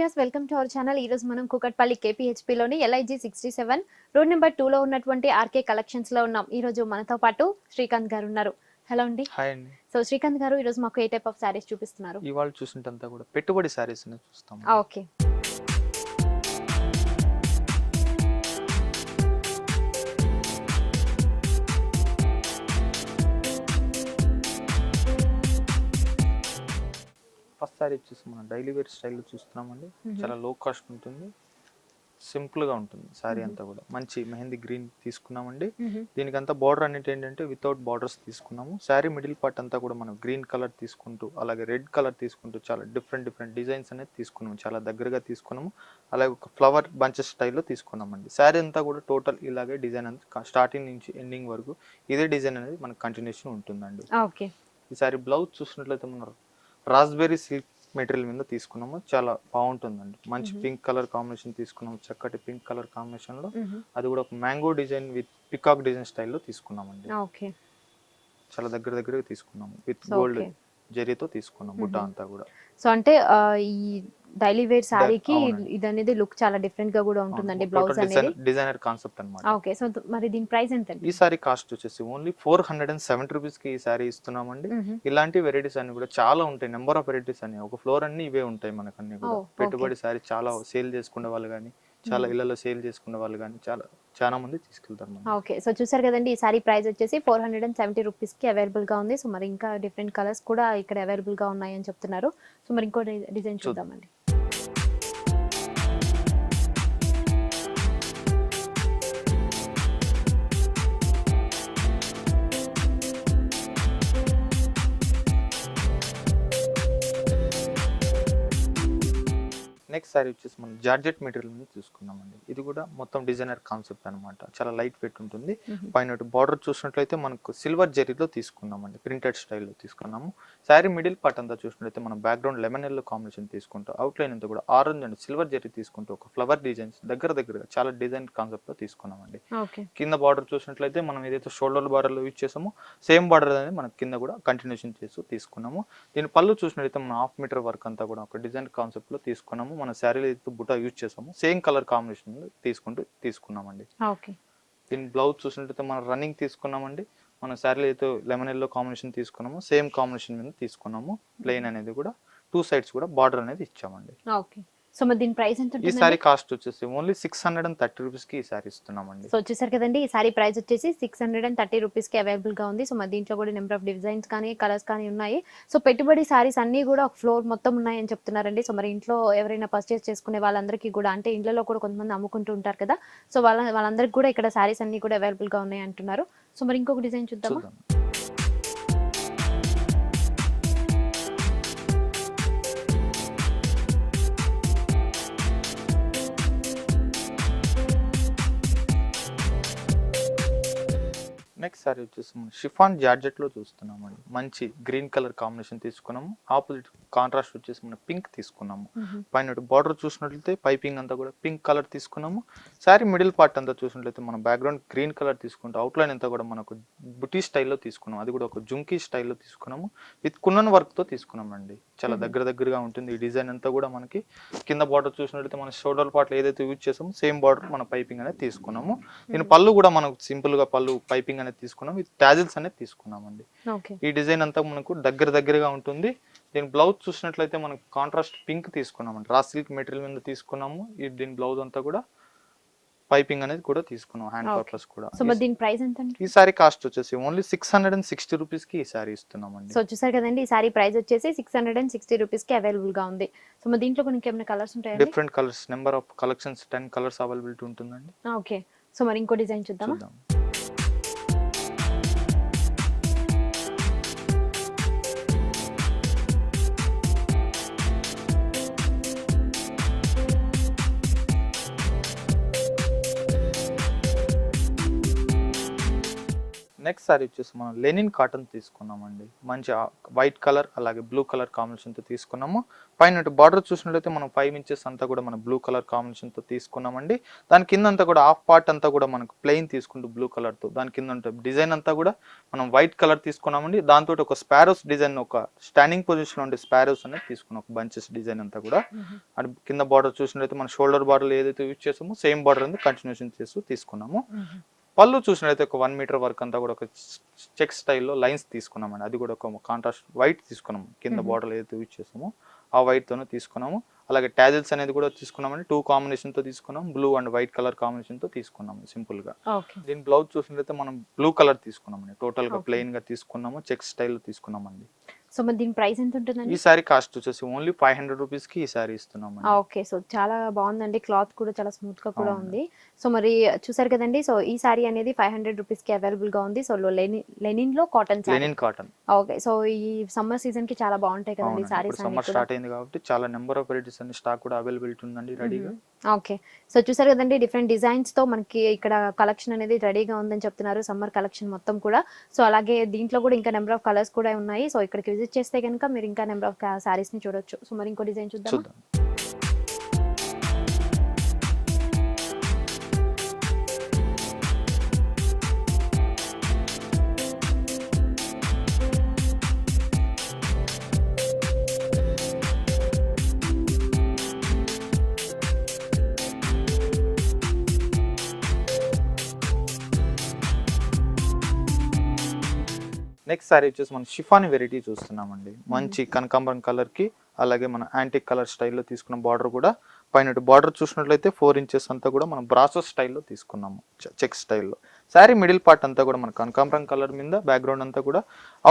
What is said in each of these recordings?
Viewers, welcome to our channel. ఈ రోజు మనం కూకట్పల్లి కేపీహెచ్పీలోని LIG 67 రోడ్ నెంబర్ 2లో ఉన్నటువంటి ఆర్కే కలెక్షన్స్ లో ఉన్నాం. ఈ రోజు మనతో పాటు శ్రీకాంత్ గారు ఉన్నారు. హలో అండి. హాయ్ అండి. సో శ్రీకాంత్ గారు, ఈ రోజు మాకు ఏ టైప్ ఆఫ్ సారీస్ చూపిస్తున్నారు? ఇవాళ చూసినట్టంతా కూడా పెట్టుబడి సారీస్ ని చూస్తాం. ఓకే. ఫస్ట్ సారీ వచ్చేసి మనం డైలీ వేర్ స్టైల్లో చూస్తున్నామండి. చాలా లో కాస్ట్ ఉంటుంది, సింపుల్ గా ఉంటుంది సారీ అంతా కూడా. మంచి మెహందీ గ్రీన్ తీసుకున్నామండి. దీనికంతా బార్డర్ అనేది ఏంటంటే వితౌట్ బార్డర్స్ తీసుకున్నాము. సారీ మిడిల్ పార్ట్ అంతా కూడా మనం గ్రీన్ కలర్ తీసుకుంటూ అలాగే రెడ్ కలర్ తీసుకుంటూ చాలా డిఫరెంట్ డిజైన్స్ అనేది తీసుకున్నాము. చాలా దగ్గరగా తీసుకున్నాము. అలాగే ఒక ఫ్లవర్ బంచెస్ స్టైల్లో తీసుకున్నామండి. సారీ అంతా కూడా టోటల్ ఇలాగే డిజైన్ అంతా స్టార్టింగ్ నుంచి ఎండింగ్ వరకు ఇదే డిజైన్ అనేది మనకు కంటిన్యూషన్ ఉంటుందండి. ఓకే. ఈ సారీ బ్లౌజ్ చూసినట్లయితే మనం రాస్బెర్రీ సిల్క్ మెటీరియల్ మీద తీసుకున్నాము. చాలా బాగుంటుందండి. మంచి పింక్ కలర్ కాంబినేషన్ తీసుకున్నాము. చక్కటి పింక్ కలర్ కాంబినేషన్ లో అది కూడా ఒక mango design with peacock design స్టైల్లో తీసుకున్నామండి. చాలా దగ్గరగా తీసుకున్నాము. విత్ గోల్డ్ జరీతో తీసుకున్నాం బుట్ట అంతా కూడా. సో అంటే ఈ డైలీ వేర్ సారీకి ఇది అనేది లుక్ చాలా డిఫరెంట్ గా కూడా ఉంటుందండి. బ్లౌజ్ అనేది డిజైనర్ కాన్సెప్ట్ అన్నమాట. ఓకే. సో మరి దీని ప్రైస్ ఎంత? ఈ సారీ కాస్ట్ వచ్చేసి ఓన్లీ 470 రూపీస్ కి ఈ సారీ ఇస్తున్నామండి. ఇలాంటి వెరైటీస్ అన్ని కూడా చాలా ఉంటాయి. నెంబర్ ఆఫ్ వెరైటీస్ అన్ని ఒక ఫ్లోర్ అన్ని ఇవే ఉంటాయి మనకన్నీ కూడా. పెట్టుబడి సారీ చాలా సేల్ చేసుకునే వాళ్ళు కానీ, చాలా ఇళ్లలో సేల్ చేసుకునే వాళ్ళు కానీ చాలా మంది తీసుకెళ్తారు. ఓకే. సో చూసారు కదండి, ఈ సారీ ప్రైస్ వచ్చేసి 470 రూపీస్ కి అవైలబుల్ గా ఉంది. సో మరి ఇంకా డిఫరెంట్ కలర్స్ కూడా ఇక్కడ అవైలబుల్ గా ఉన్నాయి అని చెప్తున్నారు. సో మరి ఇంకో డిజైన్ చూద్దామండి. నెక్స్ట్ సారీ వచ్చేసి మనం జార్జెట్ మెటీరియల్ మీద చూసుకున్నామండి. ఇది కూడా మొత్తం డిజైనర్ కాన్సెప్ట్ అనమాట. చాలా లైట్ వెయిట్ ఉంటుంది. పైన బార్డర్ చూసినట్లయితే మనకు సిల్వర్ జరీలో తీసుకున్నామండి. ప్రింటెడ్ స్టైల్లో తీసుకున్నాము. శారీ మిడిల్ పార్ట్ అంతా చూసినట్లయితే మనం బ్యాక్గ్రౌండ్ లెమన్ ఎల్లో కాంబినేషన్ తీసుకుంటూ అవుట్ లైన్ అంతా కూడా ఆరెంజ్ అండ్ సిల్వర్ జరీ తీసుకుంటూ ఒక ఫ్లవర్ డిజైన్స్ దగ్గరగా చాలా డిజైన్ కాన్సెప్ట్ లో తీసుకున్నామండి. కింద బార్డర్ చూసినట్లయితే మనం ఏదైతే షోల్డర్ బార్డర్ లో యూజ్ చేసామో సేమ్ బార్డర్ అనేది మనం కింద కూడా కంటిన్యూషన్ చేస్తూ తీసుకున్నాము. దీని పళ్ళు చూసినట్లయితే మనం 1/2 మీటర్ వర్క్ అంతా కూడా ఒక డిజైన్ కాన్సెప్ట్ లో తీసుకున్నాము. మన శారీలో అయితే బుట్ట యూజ్ చేసాము. సేమ్ కలర్ కాంబినేషన్ తీసుకున్నామండి. దీని బ్లౌజ్ చూసినట్లయితే మనం రన్నింగ్ తీసుకున్నామండి. మన శారీలో అయితే లెమన్ ఎల్లో కాంబినేషన్ తీసుకున్నాము. సేమ్ కాంబినేషన్ మీద తీసుకున్నాము. ప్లెయిన్ అనేది కూడా 2 సైడ్స్ కూడా బార్డర్ అనేది ఇచ్చామండి. సో మరి దీని ప్రైస్ ఎంత? ఈ సారీ కాస్ట్ వచ్చేసి ఓన్లీ 630 రూపీస్ కి ఈ సారీ ఇస్తున్నామండి. సో వచ్చేసరికి కదండి, ఈ సారీ ప్రైస్ వచ్చేసి 630 రూపీస్ కి అవైలబుల్ గా ఉంది. సో మరి దీంట్లో కూడా నెంబర్ ఆఫ్ డిజైన్స్ కానీ కలర్స్ కానీ ఉన్నాయి. సో పెట్టుబడి సారీస్ అన్ని కూడా ఒక ఫ్లోర్ మొత్తం ఉన్నాయని చెప్తున్నారండి. సో మరి ఇంట్లో ఎవరైనా పర్చేస్ చేసుకునే వాళ్ళందరికీ కూడా, అంటే ఇంట్లో కూడా కొంతమంది అమ్ముకుంటూ ఉంటారు కదా, సో వాళ్ళందరికీ కూడా ఇక్కడ సారీస్ అన్ని కూడా అవైలబుల్ గా ఉన్నాయి అంటున్నారు. సో మరి ఇంకొక డిజైన్ చూద్దామా? నెక్స్ట్ సారీ వచ్చేసి మనం షిఫాన్ జార్జెట్ లో చూస్తున్నామండి. మంచి గ్రీన్ కలర్ కాంబినేషన్ తీసుకున్నాము. ఆపోజిట్ కాంట్రాస్ట్ వచ్చేసి మనం పింక్ తీసుకున్నాము. పైన బార్డర్ చూసినట్లయితే పైపింగ్ అంతా కూడా పింక్ కలర్ తీసుకున్నాము. సారీ మిడిల్ పార్ట్ అంతా చూసినట్లయితే మనం బ్యాక్గ్రౌండ్ గ్రీన్ కలర్ తీసుకుంటాం. అవుట్లైన్ అంతా కూడా మనకు బుటీ స్టైల్లో తీసుకున్నాం. అది కూడా ఒక జుంకీ స్టైల్లో తీసుకున్నాము. విత్ కున్నన్ వర్క్ తో తీసుకున్నామండి. చాలా దగ్గరగా ఉంటుంది. ఈ డిజైన్ అంతా కూడా మనకి కింద బార్డర్ చూసినట్లయితే మన షోల్డర్ పార్ట్ ఏదైతే యూజ్ చేసామో సేమ్ బార్డర్ మన పైపింగ్ అనేది తీసుకున్నాము. దీని పళ్ళు కూడా మనకు సింపుల్ గా పళ్ళు పైపింగ్ అనేది తీసుకున్నాం. విత్ టాజిల్స్ అనేది తీసుకున్నామండి. ఈ డిజైన్ అంతా మనకు దగ్గరగా ఉంటుంది. దీని బ్లౌజ్ చూసినట్లయితే మనకు కాంట్రాస్ట్ పింక్ తీసుకున్నామండి. రా సిల్క్ మెటీరియల్ మీద తీసుకున్నాము. దీని బ్లౌజ్ అంతా కూడా పైపింగ్ అనేది కూడా తీసుకున్నాం. హ్యాండ్ పర్పస్ కూడా. సో మరి దీని ప్రైస్ ఎంత? ఈ సారీ కాస్ట్ వచ్చేసి ఓన్లీ 660 రూపీస్ కి ఈ సారీ ఇస్తున్నామండి. సో చూసారు కదండి, ఈ సారీ ప్రైస్ వచ్చేసి 660 రూపీస్ కి అవైలబుల్ గా ఉంది. సో మరి దీంట్లో కూడా ఇంకేమైనా కలర్స్ ఉంటాయా? Different colours, number of collections 10 colours availability ఉంటుందండి. ఓకే. సో మరి ఇంకో డిజైన్ చూద్దామా? నెక్స్ట్ సారీ వచ్చేసి మనం లెనిన్ కాటన్ తీసుకున్నామండి. మంచి వైట్ కలర్ అలాగే బ్లూ కలర్ కాంబినేషన్తో తీసుకున్నాము. పైన బార్డర్ చూసినట్లయితే మనం 5 ఇంచెస్ అంతా కూడా మన బ్లూ కలర్ కాంబినేషన్తో తీసుకున్నామండి. దాని కింద అంతా కూడా హాఫ్ పార్ట్ అంతా కూడా మనకు ప్లెయిన్ తీసుకుంటూ బ్లూ కలర్తో, దాని కింద డిజైన్ అంతా కూడా మనం వైట్ కలర్ తీసుకున్నామండి. దాంతో ఒక స్పారోస్ డిజైన్, ఒక స్టాండింగ్ పొజిషన్ ఉండే స్పారోస్ అనేది తీసుకున్నాం, ఒక బంచెస్ డిజైన్ అంతా కూడా. అది కింద బార్డర్ చూసినట్లయితే మన షోల్డర్ బార్డర్ ఏదైతే యూజ్ చేసామో సేమ్ బార్డర్ అనేది కంటిన్యూషన్ చేస్తూ తీసుకున్నాము. పళ్ళు చూసినట్లయితే ఒక 1 మీటర్ వరకు అంతా కూడా ఒక చెక్ స్టైల్లో లైన్స్ తీసుకున్నామండి. అది కూడా ఒక కాంట్రాస్ట్ వైట్ తీసుకున్నాము. కింద బార్డర్ ఏదైతే యూజ్ చేసామో ఆ వైట్ తోనే తీసుకున్నాము. అలాగే టాజిల్స్ అనేది కూడా తీసుకున్నామండి. 2 కాంబినేషన్ తో తీసుకున్నాం, blue and white colour combination తో తీసుకున్నాము సింపుల్ గా. దీని బ్లౌజ్ చూసినట్లయితే మనం బ్లూ కలర్ తీసుకున్నామండి. టోటల్ గా ప్లెయిన్ గా తీసుకున్నాము, చెక్ స్టైల్ తీసుకున్నామండి. సో మరి దీని ప్రైస్ ఎంత ఉంటుందండి? ఈ సారీ కాస్ట్ వచ్చేసి ఓన్లీ 500 రూపీస్ కి ఈ సారీ ఇస్తున్నాము. ఓకే, సో చాలా బాగుందండి, క్లాత్ కూడా చాలా స్మూత్ గా కూడా ఉంది. సో మరి చూసారు కదండి, సో ఈ సారీ అనేది 500 రూపీస్ కి అవైలబుల్ గా ఉంది. సో లెనిన్ లో cotton, linen cotton. Okay, so ఈ సమ్మర్ సీజన్ కి చాలా బాగుంటాయి కదండి సారీస్. సమ్మర్ స్టార్ట్ అయింది కాబట్టి చాలా నెంబర్ ఆఫ్ వెరైటీస్ అన్ని స్టాక్ కూడా అవైలబిలిటీ ఉందండి రెడీగా. ఓకే, సో చూసారు కదండి, డిఫరెంట్ డిజైన్స్ తో మనకి ఇక్కడ కలెక్షన్ అనేది రెడీగా ఉందని చెప్తున్నారు, సమ్మర్ కలెక్షన్ మొత్తం కూడా. సో అలాగే దీంట్లో కూడా ఇంకా నెంబర్ ఆఫ్ కలర్స్ కూడా ఉన్నాయి. సో ఇక్కడికి విజిట్ చేస్తే కనుక మీరు ఇంకా నెంబర్ ఆఫ్ సారీస్ ని చూడొచ్చు. సో మరి ఇంకో డిజైన్ చూద్దాం. నెక్స్ట్ సారీ వచ్చేసి మనం షిఫాని వెరైటీ చూస్తున్నామండి. మంచి కనకాంబరం కలర్ కి అలాగే మన యాంటిక్ కలర్ స్టైల్లో తీసుకున్న బార్డర్ కూడా, పైన బార్డర్ చూసినట్లయితే 4 ఇంచెస్ అంతా కూడా మనం బ్రాసో స్టైల్లో తీసుకున్నాము, చెక్ స్టైల్లో. శారీ మిడిల్ పార్ట్ అంతా కూడా మన కనకాంబరం కలర్ మీద, బ్యాక్గ్రౌండ్ అంతా కూడా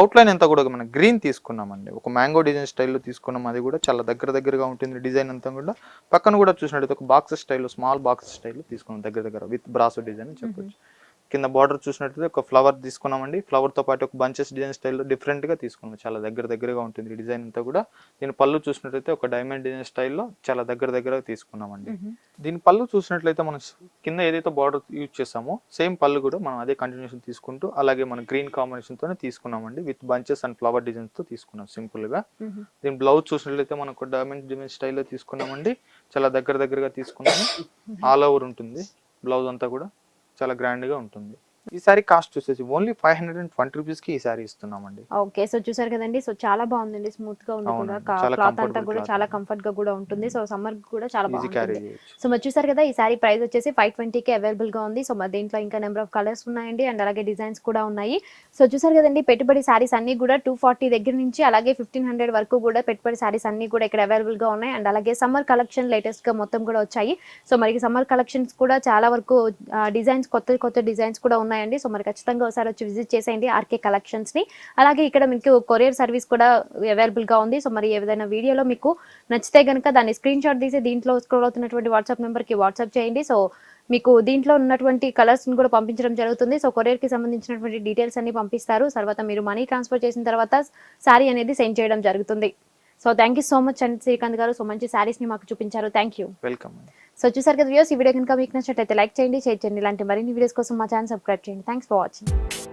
అవుట్లైన్ అంతా కూడా మన గ్రీన్ తీసుకున్నామండి. ఒక మ్యాంగో డిజైన్ స్టైల్లో తీసుకున్నాం. అది కూడా చాలా దగ్గరగా ఉంటుంది డిజైన్ అంతా కూడా. పక్కన కూడా చూసినట్లయితే ఒక బాక్స్ స్టైల్లో, స్మాల్ బాక్స్ స్టైల్లో తీసుకున్నాం దగ్గర విత్ బ్రాసో డిజైన్ అని చెప్పొచ్చు. కింద బార్డర్ చూసినట్లయితే ఒక ఫ్లవర్ తీసుకున్నామండి. ఫ్లవర్ తో పాటు ఒక బంచెస్ డిజైన్ స్టైల్లో డిఫరెంట్ గా తీసుకున్నాం. చాలా దగ్గరగా ఉంటుంది డిజైన్ అంతా కూడా. దీని పళ్ళు చూసినట్లయితే ఒక డైమండ్ డిజైన్ స్టైల్లో చాలా దగ్గరగా తీసుకున్నామండి. దీని పళ్ళు చూసినట్లయితే మనం కింద ఏదైతే బార్డర్ యూజ్ చేసామో సేమ్ పళ్ళు కూడా మనం అదే కంటిన్యూషన్ తీసుకుంటూ అలాగే మన గ్రీన్ కాంబినేషన్ తోనే తీసుకున్నామండి. With bunches and flower designs తో తీసుకున్నాం సింపుల్ గా. దీని బ్లౌజ్ చూసినట్లయితే మనం ఒక డైమండ్ డిజైన్ స్టైల్లో తీసుకున్నామండి. చాలా దగ్గరగా తీసుకున్నాము. ఆల్ ఓవర్ ఉంటుంది బ్లౌజ్ అంతా కూడా, చాలా గ్రాండ్ గా ఉంటుంది. ఈ సారీ కాస్ట్ వచ్చేసి ఓన్లీ 520 రూపీస్ కి ఈ సారీ ఇస్తున్నామండి. ఓకే, సో చూసారు కదండి, సో చాలా బాగుందండి, స్మూత్ గా ఉంది కూడా, క్లాత్ అంతా కూడా చాలా కంఫర్ట్ గా కూడా ఉంటుంది. సో సమ్మర్ కూడా చాలా బాగుంటుంది. సో మరి చూసారు కదా, ఈ సారీ ప్రైస్ వచ్చేసి 520 కి అవైలబుల్ గా ఉంది. సో మరి దీంట్లో ఇంకా నెంబర్ ఆఫ్ కలర్స్ ఉన్నాయండి అండ్ అలాగే డిజైన్స్ కూడా ఉన్నాయి. సో చూసారు కదండి, పెట్టుబడి సారీస్ అన్ని కూడా 240 దగ్గర నుంచి అలాగే 1500 వరకు కూడా పెట్టుబడి సారీస్ అన్ని కూడా ఇక్కడ అవైలబుల్ గా ఉన్నాయి. అండ్ అలాగే సమ్మర్ కలెక్షన్ లేటెస్ట్ గా మొత్తం కూడా వచ్చాయి. సో మరి సమ్మర్ కలెక్షన్స్ కూడా చాలా వరకు డిజైన్స్, కొత్త డిజైన్స్ కూడా ఉన్నాయండి. సో మరి ఖచ్చితంగా ఒకసారి వచ్చి విజిట్ చేసేయండి ఆర్కే కలెక్షన్స్ ని. అలాగే ఇక్కడ మీకు కొరియర్ సర్వీస్ కూడా అవైలబుల్ గా ఉంది. సో మరి ఏదైనా వీడియోలో మీకు నచ్చితే గనుక దాన్ని స్క్రీన్ షాట్ తీసి దీంట్లో స్క్రోల్ అవుతున్నటువంటి వాట్సాప్ నెంబర్ కి వాట్సాప్ చేయండి. సో మీకు దీంట్లో ఉన్నటువంటి కలర్స్ ని కూడా పంపించడం జరుగుతుంది. సో కొరియర్ కి సంబంధించినటువంటి డీటెయిల్స్ అన్ని పంపిస్తారు. తర్వాత మీరు మనీ ట్రాన్స్ఫర్ చేసిన తర్వాత సారీ అనేది సెండ్ చేయడం జరుగుతుంది. So thank you so much అండి శ్రీకాంత్ గారు. సో మంచి సారీస్ ని మాకు చూపించారు. Thank you. వెల్కమ్. సో చూసారు కదా వ్యూస్, ఈ వీడియో కనుక మీకు నచ్చినట్లయితే లైక్ చేయండి, షేర్ చేయండి. ఇలాంటి మరిన్ని వీడియోస్ కోసం మా ఛానల్ సబ్స్క్రైబ్ చేయండి. Thanks for watching.